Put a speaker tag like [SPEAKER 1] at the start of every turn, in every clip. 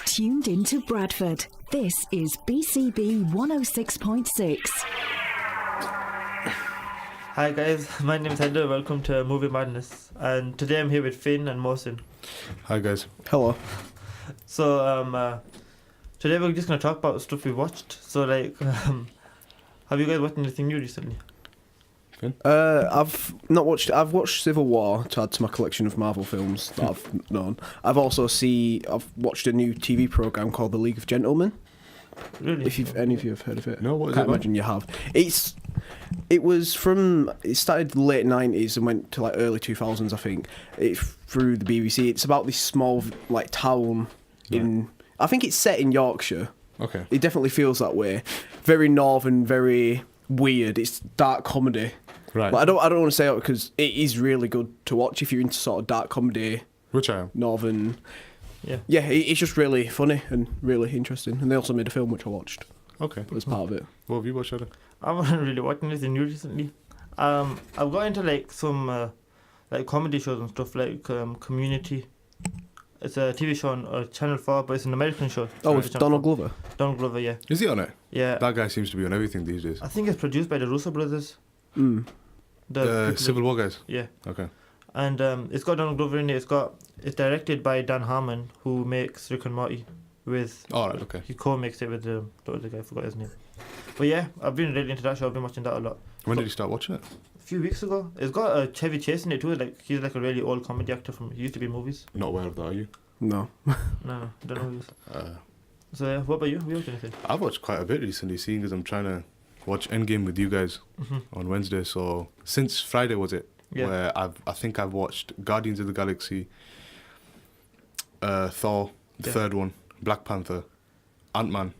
[SPEAKER 1] Tuned into Bradford. This is BCB 106.6.
[SPEAKER 2] Hi guys, my name is Heather. Welcome to Movie Madness. And today I'm here with Finn and Mohsin.
[SPEAKER 3] Hi guys.
[SPEAKER 4] Hello.
[SPEAKER 2] So today we're just gonna talk about stuff we watched. So have you guys watched anything new recently?
[SPEAKER 4] I've not watched. I've watched Civil War to add to my collection of Marvel films that I've known. I've watched a new TV program called The League of Gentlemen.
[SPEAKER 2] Really?
[SPEAKER 4] If any of you have heard of it,
[SPEAKER 3] No, what is
[SPEAKER 4] can't
[SPEAKER 3] it?
[SPEAKER 4] imagine you have. It started late 90s and went to like early 2000s, I think. It's through the BBC. It's about this small like town in. I think it's set in Yorkshire.
[SPEAKER 3] Okay.
[SPEAKER 4] It definitely feels that way. Very northern, very weird. It's dark comedy.
[SPEAKER 3] Right.
[SPEAKER 4] But I don't want to say it because it is really good to watch if you're into sort of dark comedy,
[SPEAKER 3] Which I am.
[SPEAKER 4] northern.
[SPEAKER 2] Yeah.
[SPEAKER 4] Yeah, it's just really funny and really interesting. And they also made a film which I watched
[SPEAKER 3] Okay.
[SPEAKER 4] as part of it.
[SPEAKER 3] What have you watched, Adam?
[SPEAKER 2] I haven't really watched anything new recently. I've got into like some comedy shows and stuff like Community. It's a TV show on Channel 4, but it's an American show.
[SPEAKER 4] Oh,
[SPEAKER 2] It's
[SPEAKER 4] with
[SPEAKER 2] Channel
[SPEAKER 4] Donald
[SPEAKER 2] 4.
[SPEAKER 4] Glover.
[SPEAKER 2] Donald Glover, yeah.
[SPEAKER 3] Is he on it?
[SPEAKER 2] Yeah.
[SPEAKER 3] That guy seems to be on everything these days.
[SPEAKER 2] I think it's produced by the Russo brothers.
[SPEAKER 4] Mm.
[SPEAKER 2] The people
[SPEAKER 3] Civil War guys.
[SPEAKER 2] Yeah.
[SPEAKER 3] Okay.
[SPEAKER 2] And it's got Donald Glover in it. It's directed by Dan Harmon, who makes Rick and Morty.
[SPEAKER 3] Alright, okay.
[SPEAKER 2] He co-makes it with the other guy. I forgot his name. But yeah, I've been really into that show. I've been watching that a lot.
[SPEAKER 3] When did you start watching it?
[SPEAKER 2] A few weeks ago. It's got Chevy Chase in it too. Like he's like a really old comedy actor he used to be in movies.
[SPEAKER 3] Not aware of that, are you?
[SPEAKER 4] No.
[SPEAKER 2] No, don't know who he is.
[SPEAKER 3] Uh,
[SPEAKER 2] So yeah, what about you? Have you watched anything?
[SPEAKER 3] I've watched quite a bit recently, seeing as I'm trying to watch Endgame with you guys on Wednesday. So since Friday was it?
[SPEAKER 2] Yeah.
[SPEAKER 3] Where I think I've watched Guardians of the Galaxy, Thor, the third one, Black Panther, Ant-Man,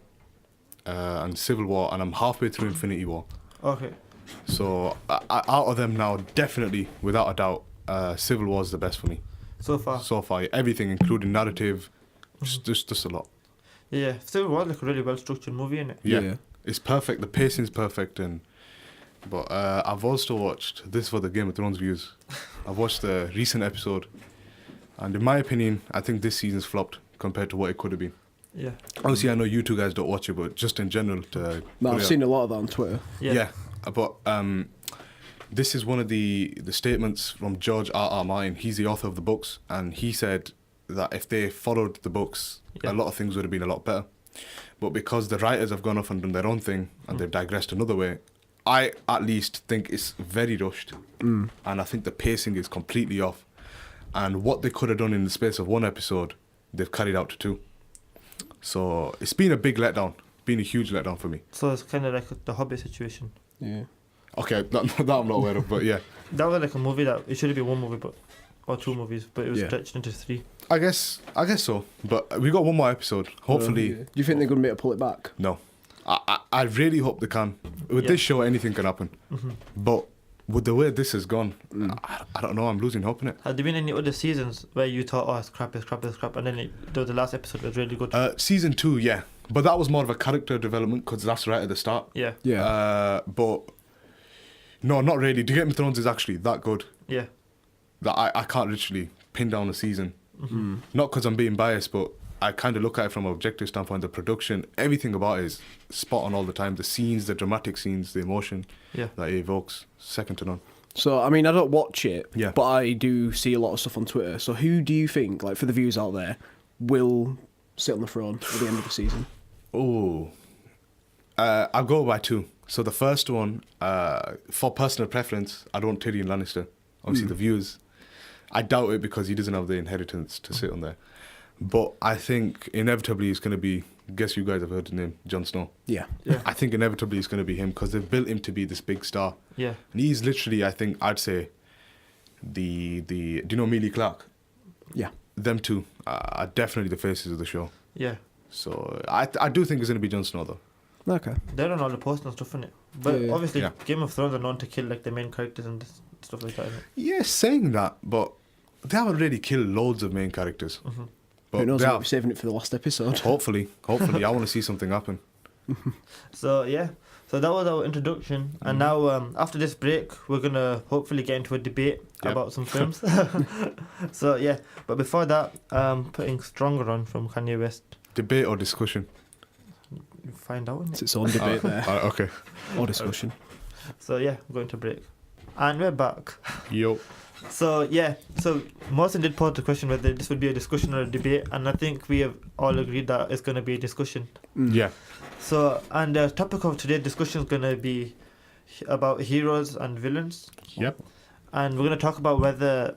[SPEAKER 3] and Civil War, and I'm halfway through Infinity War.
[SPEAKER 2] Okay.
[SPEAKER 3] So out of them now, definitely, without a doubt, Civil War is the best for me.
[SPEAKER 2] So far.
[SPEAKER 3] So far, everything, including narrative, just a lot.
[SPEAKER 2] Yeah, Civil War like a really well structured movie, innit?
[SPEAKER 3] Yeah. It's perfect. The pacing's perfect, but I've also watched this for the Game of Thrones views. I've watched the recent episode, and in my opinion, I think this season's flopped compared to what it could have been.
[SPEAKER 2] Yeah.
[SPEAKER 3] Obviously, I know you two guys don't watch it, but just in general,
[SPEAKER 4] No, I've seen a lot of that on Twitter.
[SPEAKER 2] Yeah.
[SPEAKER 3] But this is one of the statements from George R.R. Martin. He's the author of the books, and he said that if they followed the books, a lot of things would have been a lot better. But because the writers have gone off and done their own thing, and they've digressed another way, I at least think it's very rushed. And I think the pacing is completely off. And what they could have done in the space of one episode, they've carried out to two. So it's been a big letdown. Been a huge letdown for me.
[SPEAKER 2] So it's kind of like the Hobbit situation.
[SPEAKER 4] Yeah.
[SPEAKER 3] Okay, that I'm not aware of, but yeah.
[SPEAKER 2] That was like a movie that it should have been one movie, or two movies, but it was
[SPEAKER 4] Yeah.
[SPEAKER 2] stretched into three.
[SPEAKER 3] I guess so. But we got one more episode. Hopefully.
[SPEAKER 4] Do you think they're going to be able to pull it back?
[SPEAKER 3] No. I really hope they can. With this show, anything can happen. But with the way this has gone, I don't know. I'm losing hope in it.
[SPEAKER 2] Have there been any other seasons where you thought, oh, it's crap, and then the last episode was really good?
[SPEAKER 3] Season 2, yeah. But that was more of a character development because that's right at the start.
[SPEAKER 2] Yeah.
[SPEAKER 4] Yeah.
[SPEAKER 3] But no, not really. The Game of Thrones is actually that good
[SPEAKER 2] Yeah.
[SPEAKER 3] that I can't literally pin down a season. Not because I'm being biased, but I kind of look at it from an objective standpoint. The production, everything about it is spot on all the time. The scenes, the dramatic scenes, the emotion that it evokes, second to none.
[SPEAKER 4] So, I mean, I don't watch it,
[SPEAKER 3] Yeah.
[SPEAKER 4] but I do see a lot of stuff on Twitter. So who do you think, like for the viewers out there, will sit on the throne at the end of the season?
[SPEAKER 3] Oh, I'll go by two. So the first one, for personal preference, I don't want Tyrion Lannister. Obviously, the viewers, I doubt it because he doesn't have the inheritance to sit on there. But I think inevitably it's going to be, guess you guys have heard the name, Jon Snow.
[SPEAKER 4] Yeah.
[SPEAKER 3] I think inevitably it's going to be him because they've built him to be this big star.
[SPEAKER 2] Yeah.
[SPEAKER 3] And he's literally, I think, I'd say, do you know Amelia Clark?
[SPEAKER 4] Yeah.
[SPEAKER 3] Them two are definitely the faces of the show.
[SPEAKER 2] Yeah.
[SPEAKER 3] So I do think it's going to be Jon Snow though.
[SPEAKER 4] Okay.
[SPEAKER 2] They're on all the posts and stuff, innit? But
[SPEAKER 4] Yeah.
[SPEAKER 2] obviously,
[SPEAKER 3] Yeah.
[SPEAKER 2] Game of Thrones are known to kill like the main characters and stuff like that, innit?
[SPEAKER 3] Yeah, saying that, but they haven't really killed loads of main characters. But
[SPEAKER 4] Who knows?
[SPEAKER 3] they
[SPEAKER 4] I might
[SPEAKER 3] have.
[SPEAKER 4] be saving it for the last episode.
[SPEAKER 3] Hopefully, I want to see something happen.
[SPEAKER 2] So So that was our introduction, and now after this break, we're gonna hopefully get into a debate about some films. So yeah, but before that, putting Stronger on from Kanye West.
[SPEAKER 3] Debate or discussion?
[SPEAKER 2] You find out.
[SPEAKER 4] It's its own debate there.
[SPEAKER 3] Okay.
[SPEAKER 4] Or discussion.
[SPEAKER 2] So yeah, going to break, and we're back.
[SPEAKER 3] Yo.
[SPEAKER 2] So yeah, so Morrison did pose the question whether this would be a discussion or a debate, and I think we have all agreed that it's going to be a discussion.
[SPEAKER 3] Yeah.
[SPEAKER 2] So, and the topic of today's discussion is going to be about heroes and villains.
[SPEAKER 3] Yep.
[SPEAKER 2] And we're going to talk about whether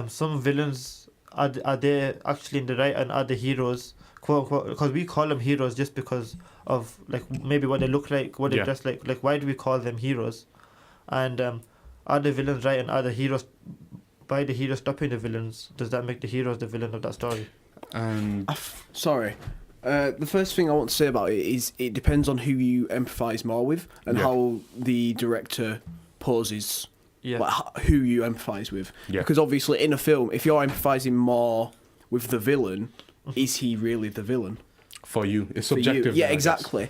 [SPEAKER 2] some villains are they actually in the right, and are the heroes, quote unquote, because we call them heroes just because of like maybe what they look like, what they dress like. Like, why do we call them heroes? And are the villains right, and are the heroes, by the heroes stopping the villains, does that make the heroes the villain of that story?
[SPEAKER 3] And
[SPEAKER 4] Sorry. The first thing I want to say about it is it depends on who you empathise more with and how the director poses like, who you empathise with. Yeah. Because obviously in a film, if you're empathising more with the villain, is he really the villain?
[SPEAKER 3] For you. It's subjective.
[SPEAKER 4] Yeah, exactly.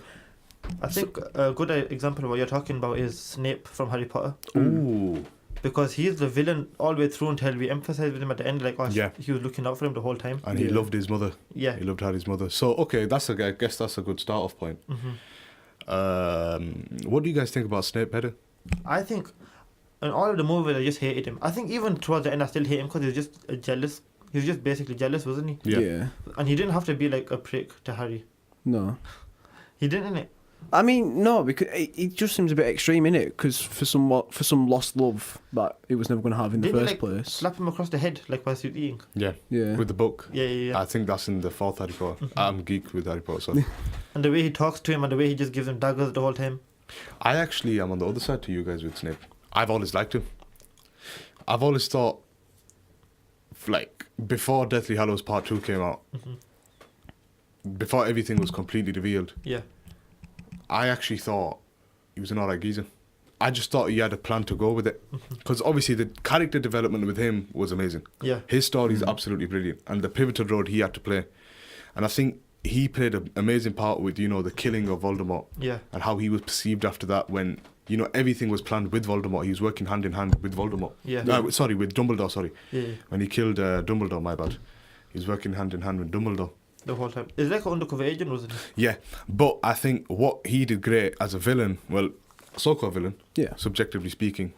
[SPEAKER 2] I think a good example of what you're talking about is Snape from Harry Potter.
[SPEAKER 3] Ooh.
[SPEAKER 2] Because he's the villain all the way through until we emphasize with him at the end, like, he was looking out for him the whole time.
[SPEAKER 3] And he loved his mother.
[SPEAKER 2] Yeah.
[SPEAKER 3] He loved Harry's mother. So, okay, I guess that's a good start-off point. What do you guys think about Snape, Peter?
[SPEAKER 2] I think in all of the movies, I just hated him. I think even towards the end, I still hate him because he was just jealous. He was just basically jealous, wasn't he?
[SPEAKER 4] Yeah.
[SPEAKER 2] And he didn't have to be like a prick to Harry.
[SPEAKER 4] No.
[SPEAKER 2] He didn't, innit?
[SPEAKER 4] I mean, no, because it just seems a bit extreme, innit? Because for some lost love that he was never going to have in the first place.
[SPEAKER 2] Slap him across the head like whilst he was eating.
[SPEAKER 3] Yeah. With the book.
[SPEAKER 2] Yeah.
[SPEAKER 3] I think that's in the fourth Harry Potter. I'm geek with Harry Potter, so.
[SPEAKER 2] And the way he talks to him and the way he just gives him daggers the whole time.
[SPEAKER 3] I actually am on the other side to you guys with Snape. I've always liked him. I've always thought, like, before Deathly Hallows Part 2 came out, before everything was completely revealed, I actually thought he was an alright geezer. I just thought he had a plan to go with it. Because obviously the character development with him was amazing.
[SPEAKER 2] Yeah.
[SPEAKER 3] His story is absolutely brilliant. And the pivotal role he had to play. And I think he played an amazing part with, the killing of Voldemort.
[SPEAKER 2] Yeah.
[SPEAKER 3] And how he was perceived after that when, everything was planned with Voldemort. He was working hand in hand with Voldemort.
[SPEAKER 2] Yeah.
[SPEAKER 3] With Dumbledore,
[SPEAKER 2] Yeah.
[SPEAKER 3] When he killed Dumbledore, my bad. He was working hand in hand with Dumbledore.
[SPEAKER 2] The whole time. It's like an undercover agent, wasn't it?
[SPEAKER 3] Yeah, but I think what he did great as a villain, well, so-called villain, subjectively speaking,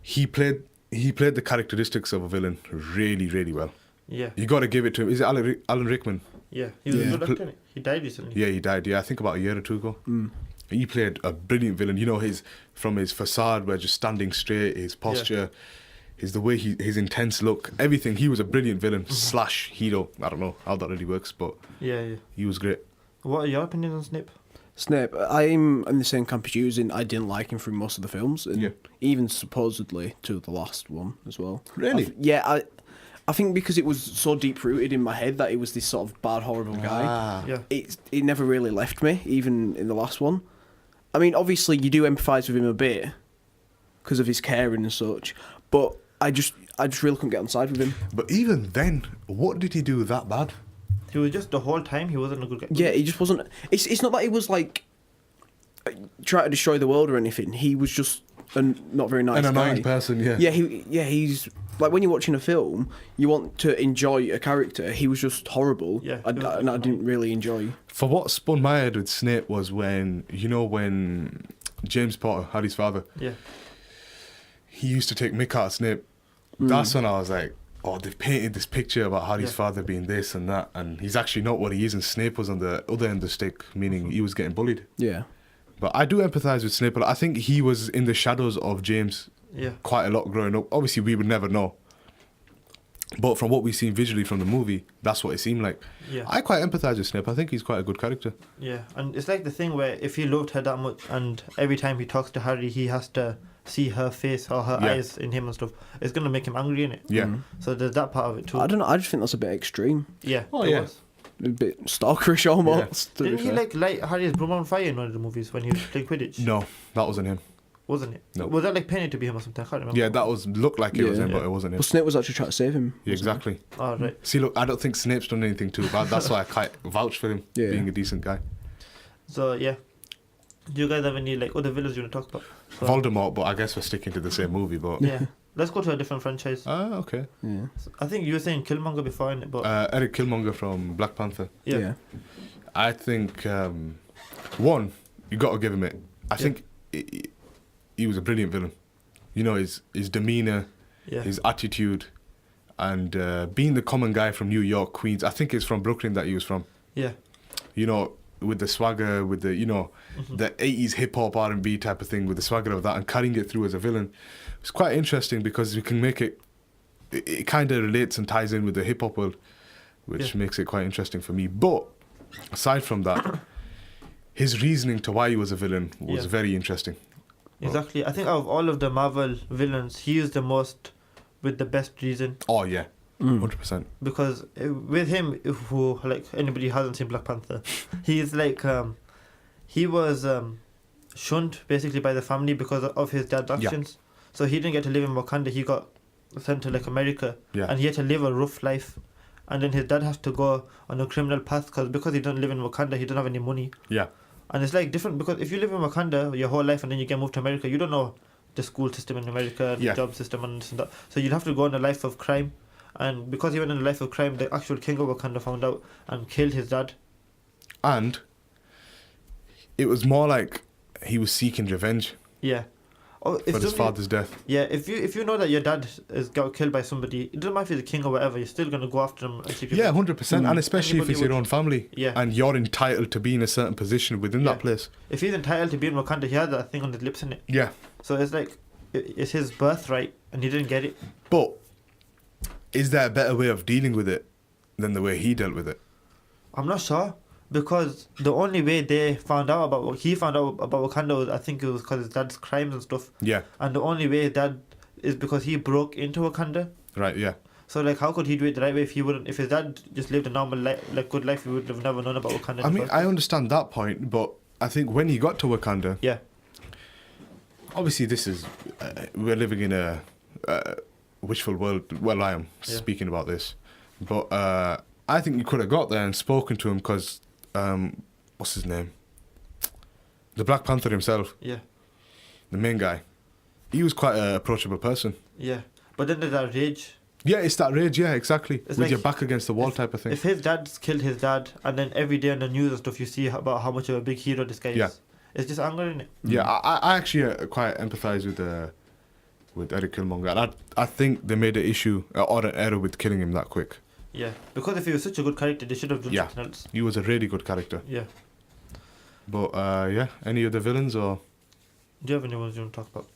[SPEAKER 3] he played the characteristics of a villain really, really well.
[SPEAKER 2] Yeah.
[SPEAKER 3] You got to give it to him. Is it Alan Rickman?
[SPEAKER 2] Yeah, he was a good actor, innit? He died recently.
[SPEAKER 3] Yeah, he died. Yeah, I think about a year or two ago. He played a brilliant villain. His facade, where just standing straight, his posture. The way his intense look, everything. He was a brilliant villain / hero. I don't know how that really works, but he was great.
[SPEAKER 2] What are your opinions on Snape?
[SPEAKER 4] Snape, I'm in the same camp as you. I didn't like him through most of the films, and even supposedly to the last one as well.
[SPEAKER 3] Really?
[SPEAKER 4] I think because it was so deep rooted in my head that he was this sort of bad, horrible guy. It never really left me, even in the last one. I mean, obviously you do empathise with him a bit because of his caring and such, but I just really couldn't get on side with him.
[SPEAKER 3] But even then, what did he do that bad?
[SPEAKER 2] He was just the whole time, he wasn't a good guy.
[SPEAKER 4] Yeah, he just wasn't. It's not that he was like trying to destroy the world or anything. He was just a not very nice guy.
[SPEAKER 3] An annoying person, yeah.
[SPEAKER 4] He's like, when you're watching a film, you want to enjoy a character. He was just horrible.
[SPEAKER 2] Yeah,
[SPEAKER 4] and I didn't really enjoy.
[SPEAKER 3] For what spun my head with Snape was when James Potter, Harry's father, he used to take mick out of Snape. That's when I was like, oh, they've painted this picture about Harry's father being this and that, and he's actually not what he is, and Snape was on the other end of the stick, meaning he was getting bullied. Yeah. But I do empathise with Snape. I think he was in the shadows of James quite a lot growing up. Obviously, we would never know. But from what we've seen visually from the movie, that's what it seemed like. Yeah. I quite empathise with Snape. I think he's quite a good character.
[SPEAKER 2] Yeah, and it's like the thing where if he loved her that much, and every time he talks to Harry, he has to see her face or her eyes in him and stuff, it's going to make him angry, innit? Yeah. So there's that part of it too.
[SPEAKER 4] I don't know, I just think that's a bit extreme.
[SPEAKER 2] Yeah.
[SPEAKER 3] Oh, yeah. Was.
[SPEAKER 4] A bit stalkerish almost.
[SPEAKER 2] Yeah. Didn't he light Harry's broom on fire in one of the movies when he was playing Quidditch?
[SPEAKER 3] No, that wasn't him.
[SPEAKER 2] Wasn't it?
[SPEAKER 3] No.
[SPEAKER 2] Was that like painted to be him or something? I can't remember.
[SPEAKER 3] Yeah, that looked like it was him, but it wasn't him.
[SPEAKER 4] Well, Snape was actually trying to save him.
[SPEAKER 3] Yeah, exactly.
[SPEAKER 2] Oh, right.
[SPEAKER 3] See, look, I don't think Snape's done anything too bad. That's why I quite vouch for him being a decent guy.
[SPEAKER 2] So yeah, do you guys have any like other villains you want to talk about? So,
[SPEAKER 3] Voldemort, but I guess we're sticking to the same movie. But
[SPEAKER 2] yeah, let's go to a different franchise.
[SPEAKER 3] Okay.
[SPEAKER 4] Yeah.
[SPEAKER 2] I think you were saying Killmonger before, innit? But
[SPEAKER 3] Eric Killmonger from Black Panther.
[SPEAKER 2] yeah.
[SPEAKER 3] I think one, you got to give him it. I think he was a brilliant villain. You know, his demeanor, his attitude, and being the common guy from New York, Queens. I think it's from Brooklyn that he was from.
[SPEAKER 2] Yeah.
[SPEAKER 3] You know, with the swagger, with the the 80s hip hop R&B type of thing, with the swagger of that, and carrying it through as a villain. It's quite interesting because you can make it kind of relates and ties in with the hip hop world, which makes it quite interesting for me. But aside from that, his reasoning to why he was a villain was very interesting.
[SPEAKER 2] Exactly. I think out of all of the Marvel villains, he is the most with the best reason.
[SPEAKER 3] Oh yeah, 100%.
[SPEAKER 2] Because with him, who like anybody who hasn't seen Black Panther, he's like he was shunned basically by the family because of his dad's actions. So he didn't get to live in Wakanda. He got sent to like America, and he had to live a rough life. And then his dad has to go on a criminal path because he doesn't live in Wakanda. He doesn't have any money.
[SPEAKER 3] Yeah.
[SPEAKER 2] And it's like different because if you live in Wakanda your whole life and then you get moved to America, you don't know the school system in America, the job system and this and that. So you'd have to go on a life of crime. And because he went on a life of crime, the actual king of Wakanda found out and killed his dad.
[SPEAKER 3] And it was more like he was seeking revenge.
[SPEAKER 2] Yeah.
[SPEAKER 3] For his father's death.
[SPEAKER 2] Yeah, if you know that your dad got killed by somebody, it doesn't matter if he's a king or whatever, you're still gonna go after him and seek revenge.
[SPEAKER 3] Yeah, 100%. And especially if it's your own family.
[SPEAKER 2] Yeah.
[SPEAKER 3] And you're entitled to be in a certain position within that place.
[SPEAKER 2] If he's entitled to be in Wakanda, he had that thing on his lips, innit?
[SPEAKER 3] Yeah.
[SPEAKER 2] So it's like it's his birthright and he didn't get it.
[SPEAKER 3] But is there a better way of dealing with it than the way he dealt with it?
[SPEAKER 2] I'm not sure. Because the only way they found out about what he found out about Wakanda was, I think it was because his dad's crimes and stuff.
[SPEAKER 3] Yeah.
[SPEAKER 2] And the only way dad is because he broke into Wakanda.
[SPEAKER 3] Right, yeah.
[SPEAKER 2] So like, how could he do it the right way if he wouldn't? If his dad just lived a normal like good life, he would have never known about Wakanda.
[SPEAKER 3] I mean, I understand that point, but I think when he got to Wakanda, obviously this is we're living in a wishful world. Well, I am speaking about this, but I think you could have got there and spoken to him because. What's his name? The Black Panther himself.
[SPEAKER 2] Yeah.
[SPEAKER 3] The main guy. He was quite an approachable person.
[SPEAKER 2] Yeah. But then there's that rage.
[SPEAKER 3] Yeah, it's that rage, yeah, exactly.
[SPEAKER 2] It's
[SPEAKER 3] with
[SPEAKER 2] like
[SPEAKER 3] your back against the wall type of thing.
[SPEAKER 2] If his dad's killed his dad and then every day on the news and stuff you see about how much of a big hero this guy is. It's just anger, isn't it?
[SPEAKER 3] Yeah, I actually quite empathise with Eric Killmonger. And I think they made an issue or an error with killing him that quick.
[SPEAKER 2] Yeah, because if he was such a good character, they should have done something else.
[SPEAKER 3] He was a really good character.
[SPEAKER 2] Yeah.
[SPEAKER 3] But, any other villains or...?
[SPEAKER 2] Do you have any ones you want to talk about?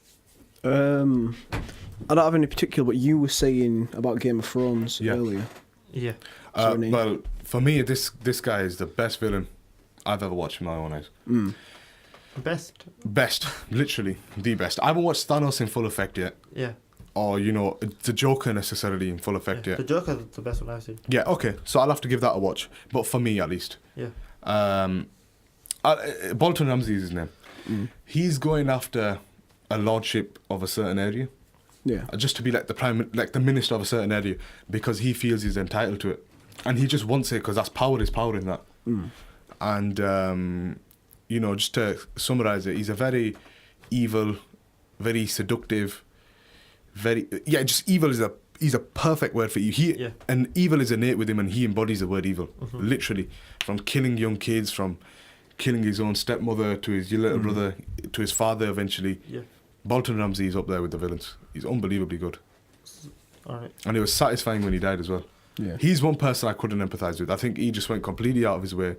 [SPEAKER 4] I don't have any particular, but you were saying about Game of Thrones earlier.
[SPEAKER 2] Yeah.
[SPEAKER 3] Well, for me, this guy is the best villain I've ever watched in my own eyes. Best, literally, the best. I haven't watched Thanos in full effect yet.
[SPEAKER 2] Yeah.
[SPEAKER 3] Or, the Joker necessarily in full effect yet.
[SPEAKER 2] The Joker's the best one I've seen.
[SPEAKER 3] Yeah, okay. So I'll have to give that a watch. But for me, at least.
[SPEAKER 2] Yeah.
[SPEAKER 3] Bolton Ramsey is his name. He's going after a lordship of a certain area.
[SPEAKER 4] Yeah.
[SPEAKER 3] Just to be like the minister of a certain area because he feels he's entitled to it. And he just wants it because that's power is power in that. And, just to summarise it, he's a very evil, very seductive, just evil is a perfect word for you. And evil is innate with him, and he embodies the word evil, literally. From killing young kids, from killing his own stepmother to his little brother, to his father eventually.
[SPEAKER 2] Yeah.
[SPEAKER 3] Bolton Ramsey is up there with the villains. He's unbelievably good.
[SPEAKER 2] All right.
[SPEAKER 3] And it was satisfying when he died as well.
[SPEAKER 4] Yeah.
[SPEAKER 3] He's one person I couldn't empathise with. I think he just went completely out of his way,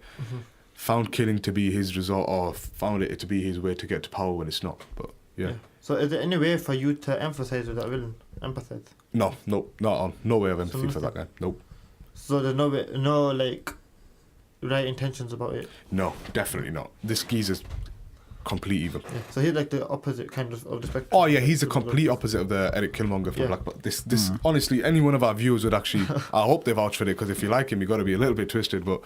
[SPEAKER 3] found killing to be his resort, or found it to be his way to get to power when it's not. But yeah.
[SPEAKER 2] So is there any way for you to empathise with that villain? Empathise?
[SPEAKER 3] No, not on. No way of empathy for that guy. Nope.
[SPEAKER 2] So there's no way, right intentions about it?
[SPEAKER 3] No, definitely not. This geezer's complete evil.
[SPEAKER 2] Yeah. So he's like the opposite kind of the spectrum.
[SPEAKER 3] Oh yeah, he's the complete opposite of the Eric Killmonger from Black Panther. This honestly, any one of our viewers would actually, I hope they vouch for it, because if you like him, you got to be a little bit twisted. But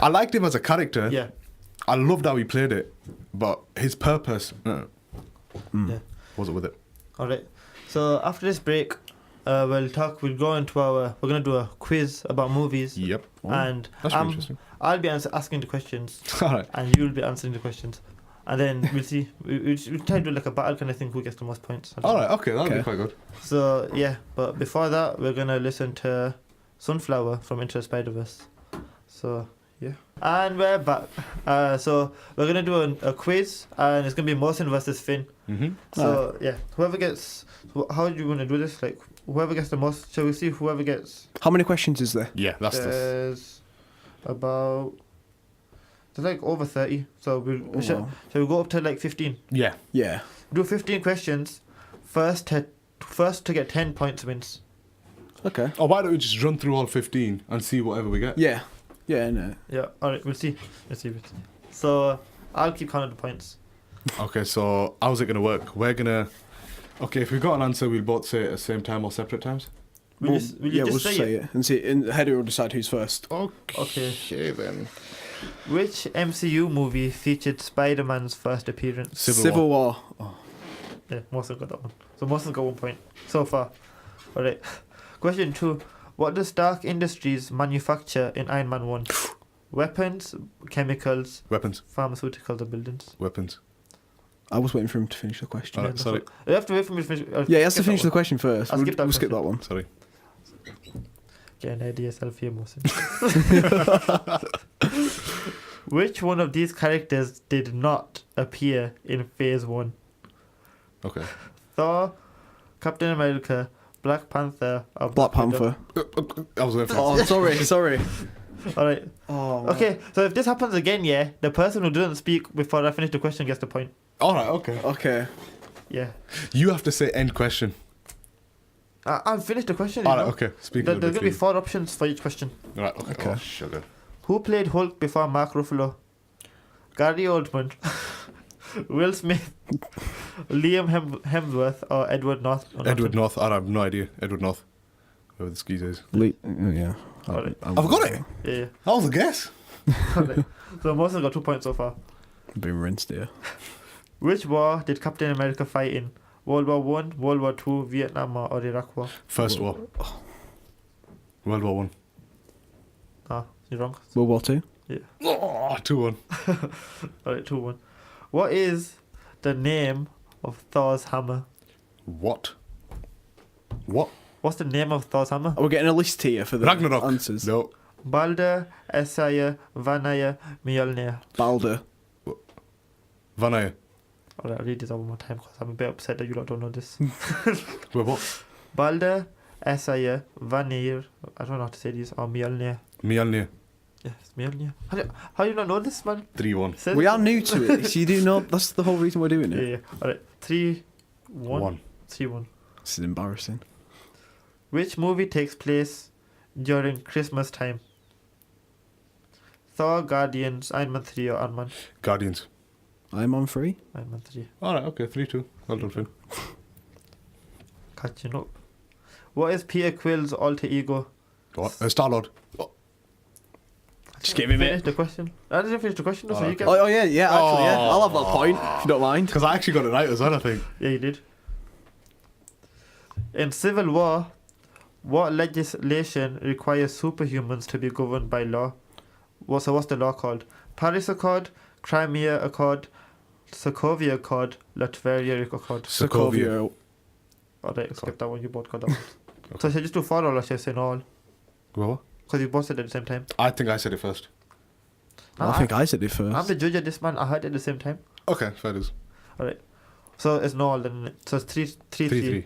[SPEAKER 3] I liked him as a character.
[SPEAKER 2] Yeah.
[SPEAKER 3] I loved how he played it, but his purpose, wasn't with it.
[SPEAKER 2] All right. So after this break, We'll go into we're gonna do a quiz about movies.
[SPEAKER 3] Yep.
[SPEAKER 2] And
[SPEAKER 3] That's really interesting.
[SPEAKER 2] I'll be asking the questions,
[SPEAKER 3] All right.
[SPEAKER 2] and you'll be answering the questions, and then we'll see. We'll try to do like a battle kind of thing. Who gets the most points?
[SPEAKER 3] All right. Okay, that'll be quite good.
[SPEAKER 2] So yeah, but before that, we're gonna listen to Sunflower from Into the Spider-Verse. So yeah, and we're back. So we're gonna do a quiz, and it's gonna be Mohsin versus Finn.
[SPEAKER 3] Mm-hmm.
[SPEAKER 2] So yeah, whoever gets. How do you want to do this? Like whoever gets the most. Shall we see whoever gets?
[SPEAKER 4] How many questions is there?
[SPEAKER 3] Yeah, that's this.
[SPEAKER 2] There's about. There's like over 30. So shall we go up to like 15?
[SPEAKER 3] Yeah.
[SPEAKER 4] Yeah.
[SPEAKER 2] Do 15 questions. First to get 10 points wins.
[SPEAKER 4] Okay.
[SPEAKER 3] Oh, why don't we just run through all 15 and see whatever we get?
[SPEAKER 4] Yeah. Yeah, no.
[SPEAKER 2] Yeah, alright, we'll see. So, I'll keep counting the points.
[SPEAKER 3] Okay, so how's it going to work? We're going to... Okay, if we've got an answer, we'll both say it at the same time or separate times?
[SPEAKER 2] We'll just say it.
[SPEAKER 4] And see, and Header will decide who's first.
[SPEAKER 3] Okay then.
[SPEAKER 2] Which MCU movie featured Spider-Man's first appearance?
[SPEAKER 4] Civil War. Oh.
[SPEAKER 2] Yeah, Mohsin got that one. So Mohsin got 1 point so far. Alright. Question 2. What does Stark Industries manufacture in Iron Man 1? Weapons, chemicals,
[SPEAKER 3] Weapons.
[SPEAKER 2] pharmaceuticals, or buildings?
[SPEAKER 3] Weapons.
[SPEAKER 4] I was waiting for him to finish the question.
[SPEAKER 3] Alright, sorry.
[SPEAKER 2] You have to wait for me to finish.
[SPEAKER 4] Yeah, he has to finish the question first.
[SPEAKER 2] I'll skip that
[SPEAKER 4] We'll skip that one.
[SPEAKER 3] Sorry.
[SPEAKER 2] Get an idea yourself here, Mohsin. Which one of these characters did not appear in Phase 1?
[SPEAKER 3] Okay.
[SPEAKER 2] Thor, Captain America, Black Panther, or
[SPEAKER 4] Black Panther.
[SPEAKER 3] I was waiting for
[SPEAKER 4] Oh, sorry.
[SPEAKER 2] Alright.
[SPEAKER 4] Oh,
[SPEAKER 2] Okay, so if this happens again, yeah, the person who doesn't speak before I finish the question gets the point.
[SPEAKER 3] Alright, okay.
[SPEAKER 4] Okay.
[SPEAKER 2] Yeah.
[SPEAKER 3] You have to say end question.
[SPEAKER 2] I've finished the question.
[SPEAKER 3] Alright, okay. Speak
[SPEAKER 2] There's going to be 4 options for each question.
[SPEAKER 3] Right, okay.
[SPEAKER 4] Okay.
[SPEAKER 3] Oh, sugar.
[SPEAKER 2] Who played Hulk before Mark Ruffalo? Gary Oldman, Will Smith, Liam Hemsworth, or Edward North?
[SPEAKER 3] Edward North. I have no idea. Edward North. Whoever the skis is.
[SPEAKER 4] Yeah.
[SPEAKER 2] Alright.
[SPEAKER 3] I've got it.
[SPEAKER 2] Yeah.
[SPEAKER 3] That was a guess.
[SPEAKER 2] Alright. So Mohsin got 2 points so far.
[SPEAKER 4] Been rinsed here.
[SPEAKER 2] Which war did Captain America fight in? World War One, World War Two, Vietnam War, or Iraq War?
[SPEAKER 3] First war. World War One.
[SPEAKER 2] Ah, you're wrong.
[SPEAKER 4] World War Two.
[SPEAKER 2] Yeah.
[SPEAKER 3] Oh, 2-1.
[SPEAKER 2] Alright, 2-1. What is the name of Thor's hammer?
[SPEAKER 3] What?
[SPEAKER 2] What's the name of Thor's hammer?
[SPEAKER 4] We're getting a list here for the
[SPEAKER 3] Ragnarok.
[SPEAKER 4] answers.
[SPEAKER 3] No.
[SPEAKER 2] Balder, Esaya, Vanaya, Mjolnir.
[SPEAKER 4] Balder.
[SPEAKER 3] Vanaya.
[SPEAKER 2] Alright, I'll read this out one more time because I'm a bit upset that you lot don't know this.
[SPEAKER 3] Wait, what?
[SPEAKER 2] Balder, Esaya, Vanir, I don't know how to say these, or Mjolnir.
[SPEAKER 3] Mjolnir.
[SPEAKER 2] Yes, Mjolnir. How do you not know this, man?
[SPEAKER 3] 3-1.
[SPEAKER 2] Says
[SPEAKER 4] We
[SPEAKER 2] it.
[SPEAKER 4] are new to it, so you do know. That's the whole reason we're doing
[SPEAKER 2] Yeah,
[SPEAKER 4] it.
[SPEAKER 2] yeah. Alright, 3-1.
[SPEAKER 3] 1.
[SPEAKER 2] 3-1.
[SPEAKER 4] This is embarrassing.
[SPEAKER 2] Which movie takes place during Christmas time? Thor, Guardians, Iron Man 3, or Ant-Man?
[SPEAKER 3] Guardians.
[SPEAKER 4] I'm on 3.
[SPEAKER 2] Iron Man 3.
[SPEAKER 3] Alright, okay. 3-2. Well done, Finn.
[SPEAKER 2] Catching up. What is Peter Quill's alter ego?
[SPEAKER 3] What? Star-Lord.
[SPEAKER 4] Just give him
[SPEAKER 2] Finish
[SPEAKER 4] it.
[SPEAKER 2] the question. I didn't finish the question, so you get.
[SPEAKER 4] Oh, yeah, actually, yeah. I'll have that point, if you don't mind.
[SPEAKER 3] Because I actually got it right as well, I think.
[SPEAKER 2] Yeah, you did. In Civil War, what legislation requires superhumans to be governed by law? What's the law called? Paris Accord, Crimea Accord, Sokovia Accord, Latveria Accord.
[SPEAKER 3] Sokovia.
[SPEAKER 2] Alright, skip that one. You both got that one. So should I just do 4 or should I say no all?
[SPEAKER 3] What?
[SPEAKER 2] Because you both said it at the same time.
[SPEAKER 3] I think I said it first.
[SPEAKER 4] I think I said it first.
[SPEAKER 2] I'm the judge of this, man. I heard it at the same time.
[SPEAKER 3] Okay, fair dues.
[SPEAKER 2] Alright. So it's no all then. Isn't it? So it's 3-3.
[SPEAKER 3] 3-3.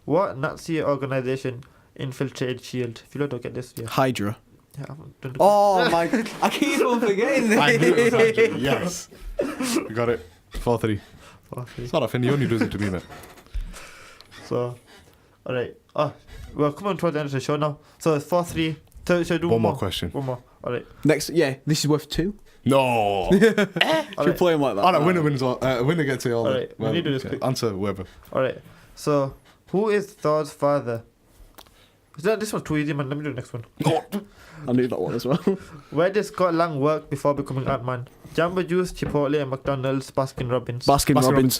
[SPEAKER 2] What Nazi organization infiltrated SHIELD? If you don't get this, yeah.
[SPEAKER 4] Hydra.
[SPEAKER 2] Yeah, don't
[SPEAKER 4] Oh my! I keep on forgetting this.
[SPEAKER 3] I knew it was Hydra. Yes. We got it. 4-3.
[SPEAKER 2] 4-3.
[SPEAKER 3] It's not a Finn. You only lose it to me, mate.
[SPEAKER 2] So, alright. Oh, we're coming towards the end of the show now. So it's 4-3. So should I do
[SPEAKER 3] One more question.
[SPEAKER 2] One more. Alright.
[SPEAKER 4] Next, yeah, this is worth 2.
[SPEAKER 3] No.
[SPEAKER 4] If you're playing like that.
[SPEAKER 3] Alright, winner wins all. Winner gets it all.
[SPEAKER 2] Alright, we need to do this quick.
[SPEAKER 3] Answer whoever.
[SPEAKER 2] Alright. So, who is Thor's father? This one's too easy, man. Let me do the next one.
[SPEAKER 4] I knew that one as well.
[SPEAKER 2] Where did Scott Lang work before becoming Ant-Man? Jamba Juice, Chipotle, and McDonald's, Baskin Robbins.
[SPEAKER 4] Baskin Robbins.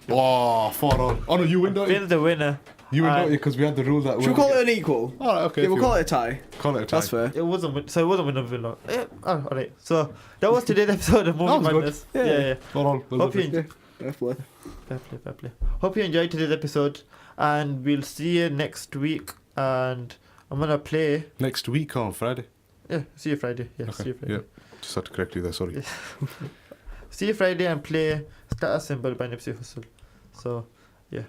[SPEAKER 3] Oh, 4-all. Oh no, you win, don't you?
[SPEAKER 2] Finn's the winner.
[SPEAKER 3] You would know because we had the rule that.
[SPEAKER 4] Should we call it an equal?
[SPEAKER 3] All right, okay.
[SPEAKER 4] Yeah, we'll call it a tie.
[SPEAKER 3] Call it a tie.
[SPEAKER 4] That's fair.
[SPEAKER 2] It wasn't win of villain. All right. So that was today's episode of Movie Madness. Yeah. Hope you enjoyed.
[SPEAKER 4] Fair play.
[SPEAKER 2] Fair play. Hope you enjoyed today's episode, and we'll see you next week. And I'm gonna play
[SPEAKER 3] next week on Friday.
[SPEAKER 2] Yeah, see you Friday. Yeah,
[SPEAKER 3] okay.
[SPEAKER 2] See you Friday.
[SPEAKER 3] Yeah, just had to correct you there. Sorry.
[SPEAKER 2] See you Friday and play Status Symbol by Nipsey Hussle. So, yeah.